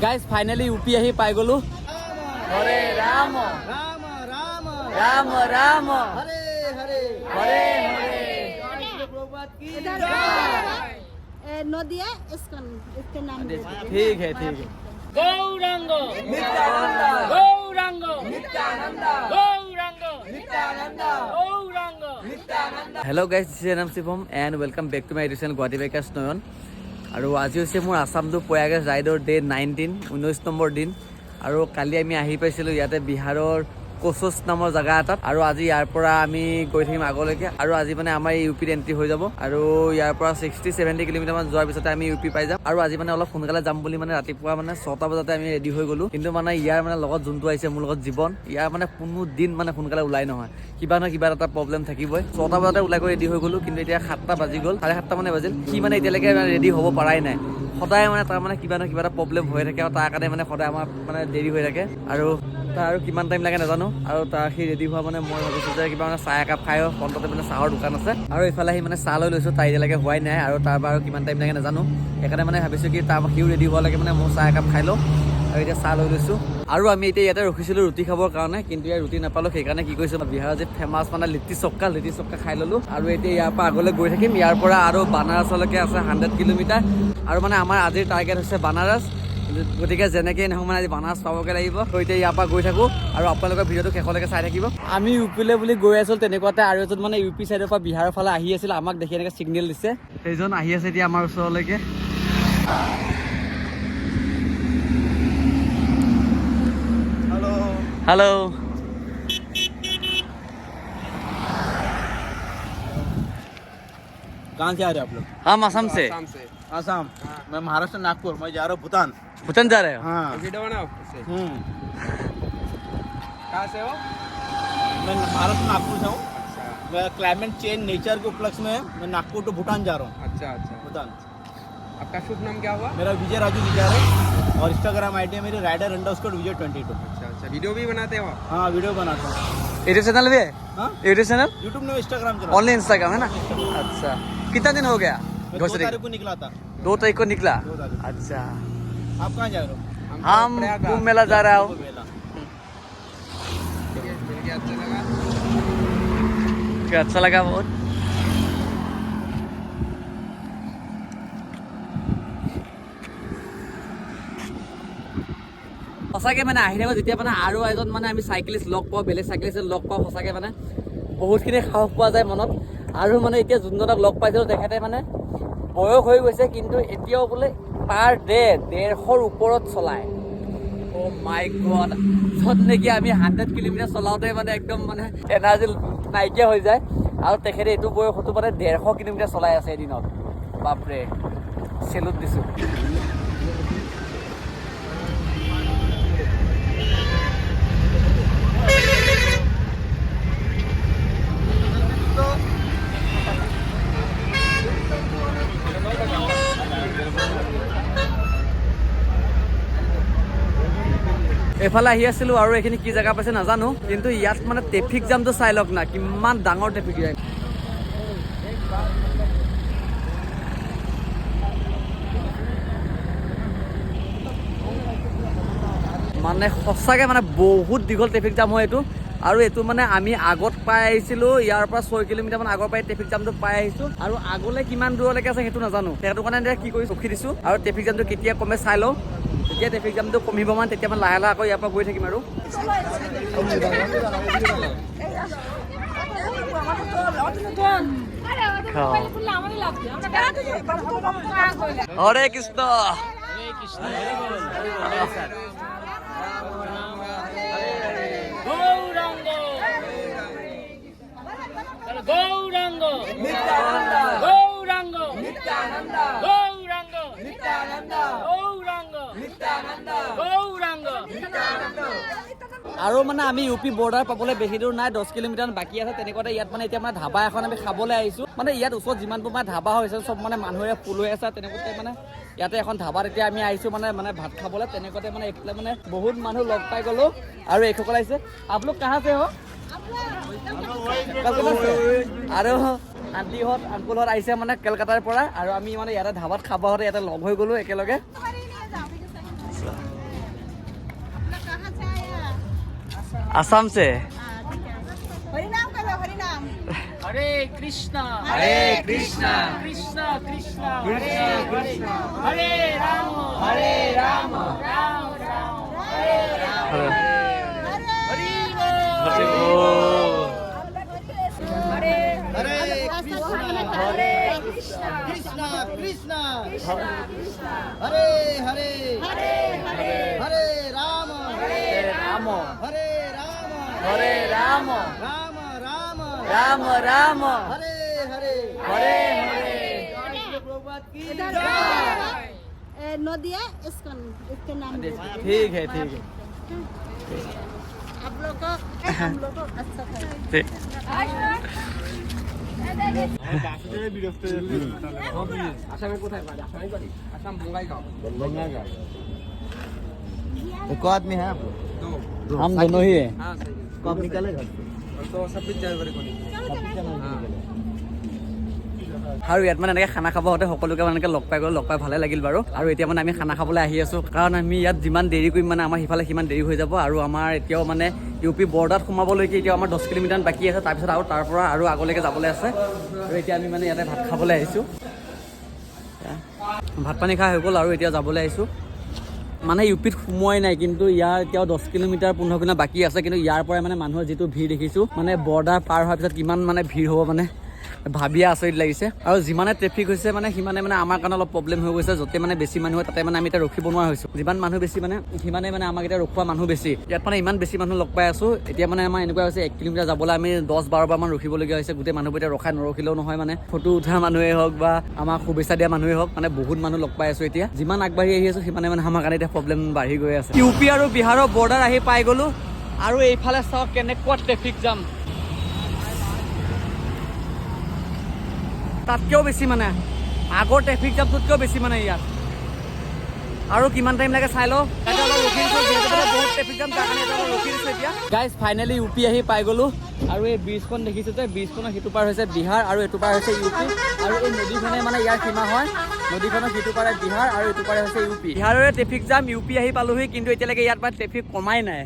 Guys finally UP आही पाई गलो। हरे राम राम राम राम राम हरे हरे हरे हरे। नदी है इसके नाम ठीक है ठीक है। Gaurang Nityanand Gaurang Nityanand Gaurang Nityanand Gaurang Nityanand. Hello guys, this is NM Shivam and welcome back to my YouTube channel Guwahati bikers Nayan. আৰু আজি হৈছে মোৰ আসাম টু প্ৰয়াগৰাজ ৰাইডৰ ডে 19 নম্বৰ দিন। আৰু কালি আমি আহি পাইছিলোঁ ইয়াতে বিহাৰৰ কোচচ নামৰ জেগা এটাত। আৰু আজি ইয়াৰ পৰা আমি গৈ থাকিম আগলৈকে। আৰু আজি মানে আমাৰ এই ইউপিত এণ্ট্ৰি হৈ যাব। আৰু ইয়াৰ পৰা 60-70 কিলোমিটাৰমান যোৱাৰ পিছতে আমি ইউপি পাই যাম। আৰু আজি মানে অলপ সোনকালে যাম বুলি মানে ৰাতিপুৱা মানে 6টা বজাতে আমি ৰেডি হৈ গ'লোঁ। কিন্তু মানে ইয়াৰ মানে লগত যোনটো আহিছে মোৰ লগত জীৱন, ইয়াৰ মানে কোনো দিন মানে সোনকালে ওলাই নহয়, কিবা নহয় কিবা এটা প্ৰব্লেম থাকিবই। 6টা বজাতে ওলাই গৈ ৰেডি হৈ গ'লোঁ, কিন্তু এতিয়া 7টা বাজি গ'ল, 7:30 মানে বাজিল। সি মানে এতিয়ালৈকে ৰেডি হ'ব পৰাই নাই। সদায় মানে তাৰ মানে কিবা নহয় কিবা এটা প্ৰব্লেম হৈ থাকে আৰু তাৰ কাৰণে মানে সদায় আমাৰ মানে দেৰি হৈ থাকে। আৰু তাৰ আৰু কিমান টাইম লাগে নাজানো। আৰু তাৰ সি ৰেডি হোৱা মানে মই ভাবিছোঁ যে কিবা মানে চাহ একাপ খাই ফ্ৰণ্টতে মানে চাহৰ দোকান আছে। আৰু এইফালে সি মানে চাহ লৈ লৈছোঁ, তাৰ এতিয়ালৈকে হোৱাই নাই। আৰু তাৰ পৰা আৰু কিমান টাইম লাগে নাজানো। সেইকাৰণে মানে ভাবিছোঁ কি তাৰ সিও ৰেডি হোৱালৈকে মানে মই চাহ একাপ খাই লওঁ। আৰু এতিয়া চাহ লৈ লৈছোঁ। আৰু আমি এতিয়া ইয়াতে ৰখিছিলোঁ ৰুটি খাবৰ কাৰণে, কিন্তু ইয়াৰ ৰুটি নাপালোঁ। সেইকাৰণে কি কৰিছোঁ, বিহাৰৰ যে ফেমাছ মানে লিট্টি চক্কা খাই ল'লোঁ। আৰু এতিয়া ইয়াৰ পৰা আগলৈ গৈ থাকিম। ইয়াৰ পৰা আৰু বানাৰসলৈকে আছে 100 কিলোমিটাৰ। আৰু মানে আমাৰ আজিৰ টাৰ্গেট হৈছে বানাৰস। গতিকে যেনেকৈ নহওক মানে আজি বানাৰস পাবগৈ লাগিব। তো এতিয়া ইয়াৰ পৰা গৈ থাকোঁ আৰু আপোনালোকৰ ভিডিঅ'টো শেষলৈকে চাই থাকিব। আমি ইউপিলৈ বুলি গৈ আছিলোঁ, তেনেকুৱাতে আৰু এজন মানে ইউপি চাইডৰ পৰা বিহাৰৰ ফালে আহি আছিল। আমাক দেখি এনেকৈ ছিগনেল দিছে। সেইজন আহি আছে এতিয়া আমাৰ ওচৰলৈকে। हेलो। कहाँ से आ रहे हैं आप लोग? हम असम से। आसाम। मैं महाराष्ट्र नागपुर। मैं जा रहा हूँ भूटान। भूटान जा रहे हो? हाँ। वीडियो बनाओ। कहाँ से हो? मैं महाराष्ट्र नागपुर से हूँ। मैं क्लाइमेट चेंज नेचर के उपलक्ष्य में मैं नागपुर टू भूटान जा रहा हूँ। अच्छा अच्छा। भूटान। आपका शुभ नाम क्या हुआ? मेरा विजय राजू विचार है और इंस्टाग्राम आईडी है मेरी rider_विजय22। अच्छा अच्छा। वीडियो भी बनाते हो? हाँ, वीडियो बनाता हूँ। यूट्यूब चैनल भी है? हाँ, यूट्यूब चैनल? यूट्यूब में इंस्टाग्राम चला। ओनली इंस्टाग्राम है ना? अच्छा, कितना दिन हो गया? मैं 2 तारीख को निकला था। 2 तारीख को निकला। 2 तारीख। अच्छा, आप कहाँ जा रहे हो? हम कुंभ मेला जा रहा हूँ। कुंभ मेला। मिलके अच्छा लगा। अच्छा लगा बहुत। সঁচাকৈ মানে আহি থাকোঁ যেতিয়া মানে আৰু এজন মানে আমি চাইকেলিষ্ট লগ পাওঁ, বেলেগ চাইকেলিষ্ট লগ পাওঁ, সঁচাকৈ মানে বহুতখিনি সাহস পোৱা যায় মনত। আৰু মানে এতিয়া যোনজনক লগ পাইছিলোঁ তেখেতে মানে বয়স হৈ গৈছে, কিন্তু এতিয়াও বোলে পাৰ ডে 150ৰ ওপৰত চলায়। অ' মাই গড। য'ত নেকি আমি 100 কিলোমিটাৰ চলাওঁতে মানে একদম মানে এনাৰ্জি নাইকিয়া হৈ যায়, আৰু তেখেতে এইটো বয়সতো মানে 150 কিলোমিটাৰ চলাই আছে এদিনত। বাপৰে, চেলুট দিছোঁ। এইফালে আহি আছিলোঁ আৰু এইখিনি কি জেগা পাইছে নাজানো, কিন্তু ইয়াত মানে ট্ৰেফিক জামটো চাই লওক না, কিমান ডাঙৰ ট্ৰেফিক জাম। মানে সঁচাকৈ মানে বহুত দীঘল ট্ৰেফিক জাম হয় এইটো। আৰু এইটো মানে আমি আগত পাই আহিছিলোঁ, ইয়াৰ পৰা 6 কিলোমিটাৰমান আগৰ পৰাই ট্ৰেফিক জামটো পাই আহিছোঁ। আৰু আগলৈ কিমান দূৰলৈকে আছে সেইটো নাজানো। সেইটো কাৰণে এতিয়া কি কৰিছোঁ, ৰখি দিছোঁ। আৰু ট্ৰেফিক জামটো কেতিয়া কমে চাই লওঁ। যেতিয়া ট্ৰেফিক জামটো কমিব মানে তেতিয়া মানে লাহে লাহে আকৌ ইয়াৰ পৰা গৈ থাকিম। আৰু হৰে কৃষ্ণ। गौरांग गौरांग नित्यानंद गौरांग नित्यानंद गौरांग नित्यानंद गौरांग नित्यानंद गौरांग। আৰু মানে আমি ইউপি বৰ্ডাৰ পাবলৈ বেছি দূৰ নাই, 10 কিলোমিটাৰ বাকী আছে। তেনেকুৱাতে ইয়াত মানে এতিয়া মানে ধাবা এখন আমি খাবলৈ আহিছোঁ। মানে ইয়াত ওচৰত যিমানবোৰ মানে ধাবা হৈছে চব মানে মানুহে ফুল হৈ আছে। তেনেকুৱাতে মানে ইয়াতে এখন ধাবাত এতিয়া আমি আহিছোঁ মানে ভাত খাবলৈ। তেনেকুৱাতে মানে এইফালে মানে বহুত মানুহ লগ পাই গ'লোঁ। আৰু এইসকল আহিছে। আপোনালোক কাহা চে হ? আৰু আণ্টিহঁত আংকুলহঁত আহিছে মানে কলকাতাৰ পৰা। আৰু আমি মানে ইয়াতে ধাবাত খাব হওঁতে ইয়াতে লগ হৈ গ'লোঁ একেলগে। आसाम से हरिनाम करो हरिनाम हरे कृष्णा हरे कृष्णा कृष्णा कृष्णा हरे हरे हरे राम हरे राम राम राम हरे हरे हरि हरे हरे हरे कृष्णा कृष्णा हरे हरे हरे हरे हरे राम राम हरे राम हरे राम राम राम राम राम हरे हरे हरे हरे इधर नदी है इसके नाम दे दो। ठीक है आप लोग को हम लोग को अच्छा था ठीक एक आदमी है आप लोग हम दोनों ही है कब निकले घर আৰু ইয়াত মানে এনেকৈ খানা খাব হওঁতে সকলোকে মানে এনেকৈ লগ পাই গ'লো লগ পাই ভালে লাগিল বাৰু আৰু এতিয়া মানে আমি খানা খাবলৈ আহি আছোঁ কাৰণ আমি ইয়াত যিমান দেৰি কৰিম মানে আমাৰ সিফালে সিমান দেৰি হৈ যাব আৰু আমাৰ এতিয়াও মানে ইউ পি বৰ্ডাৰত সোমাবলৈকে এতিয়াও আমাৰ 10 কিলোমিটাৰ বাকী আছে তাৰপিছত আৰু তাৰ পৰা আৰু আগলৈকে যাবলৈ আছে আৰু এতিয়া আমি মানে ইয়াতে ভাত খাবলৈ আহিছোঁ ভাত পানী খাই হৈ গ'ল আৰু এতিয়া যাবলৈ আহিছোঁ মানে ইউ পিত সোমোৱাই নাই কিন্তু ইয়াৰ এতিয়াও 10 কিলোমিটাৰ 15 কিলোমিটাৰ বাকী আছে কিন্তু ইয়াৰ পৰাই মানে মানুহৰ যিটো ভিৰ দেখিছোঁ মানে বৰ্ডাৰ পাৰ হোৱাৰ পিছত কিমান মানে ভিৰ হ'ব মানে ভাবিয়ে আচৰিত লাগিছে আৰু যিমানে ট্ৰেফিক হৈছে মানে সিমানে মানে আমাৰ কাৰণে অলপ প্ৰব্লেম হৈ গৈছে য'তে মানে বেছি মানুহ হয় তাতে মানে আমি এতিয়া ৰখিব নোৱাৰা হৈছোঁ যিমান মানুহ বেছি মানে সিমানে মানে আমাক এতিয়া ৰখোৱা মানুহ বেছি ইয়াত মানে ইমান বেছি মানুহ লগ পাই আছোঁ এতিয়া মানে আমাৰ এনেকুৱা হৈছে 1 কিলোমিটাৰ যাবলৈ আমি 10-12 বাৰমান ৰখিবলগীয়া হৈছে গোটেই মানুহবোৰ এতিয়া ৰখাই নৰখিলেও নহয় মানে ফটো উঠা মানুহেই হওক বা আমাক শুভেচ্ছা দিয়া মানুহেই হওক মানে বহুত মানুহ লগ পাই আছোঁ এতিয়া যিমান আগবাঢ়ি আহি আছোঁ সিমানে মানে আমাৰ কাৰণে এতিয়া প্ৰব্লেম বাঢ়ি গৈ আছে ইউ পি আৰু বিহাৰৰ বৰ্ডাৰ আহি পাই গ'লোঁ আৰু এইফালে চাওক কেনেকুৱা ট্ৰেফিক জাম তাতকৈও বেছি মানে আগৰ ট্ৰেফিক জামটোতকৈও বেছি মানে ইয়াত আৰু কিমান টাইম লাগে চাই লওঁ তাতে অলপ ৰখি দিছোঁ যিহেতু বহুত ট্ৰেফিক জাম তাৰ কাৰণে অলপ ৰখি দিছোঁ এতিয়া গাইজ ফাইনেলি ইউ পি আহি পাই গ'লোঁ আৰু এই ব্ৰিজখন দেখিছোঁ যে ব্ৰিজখনৰ সিটো পাৰ হৈছে বিহাৰ আৰু এইটো পাৰ হৈছে ইউ পি আৰু এই নদীখনে মানে ইয়াৰ সীমা হয় নদীখনৰ সিটো পাৰে বিহাৰ আৰু এইটো পাৰে হৈছে ইউ পি বিহাৰৰে ট্ৰেফিক জাম ইউ পি আহি পালোহি কিন্তু এতিয়ালৈকে ইয়াত পৰা ট্ৰেফিক কমাই নাই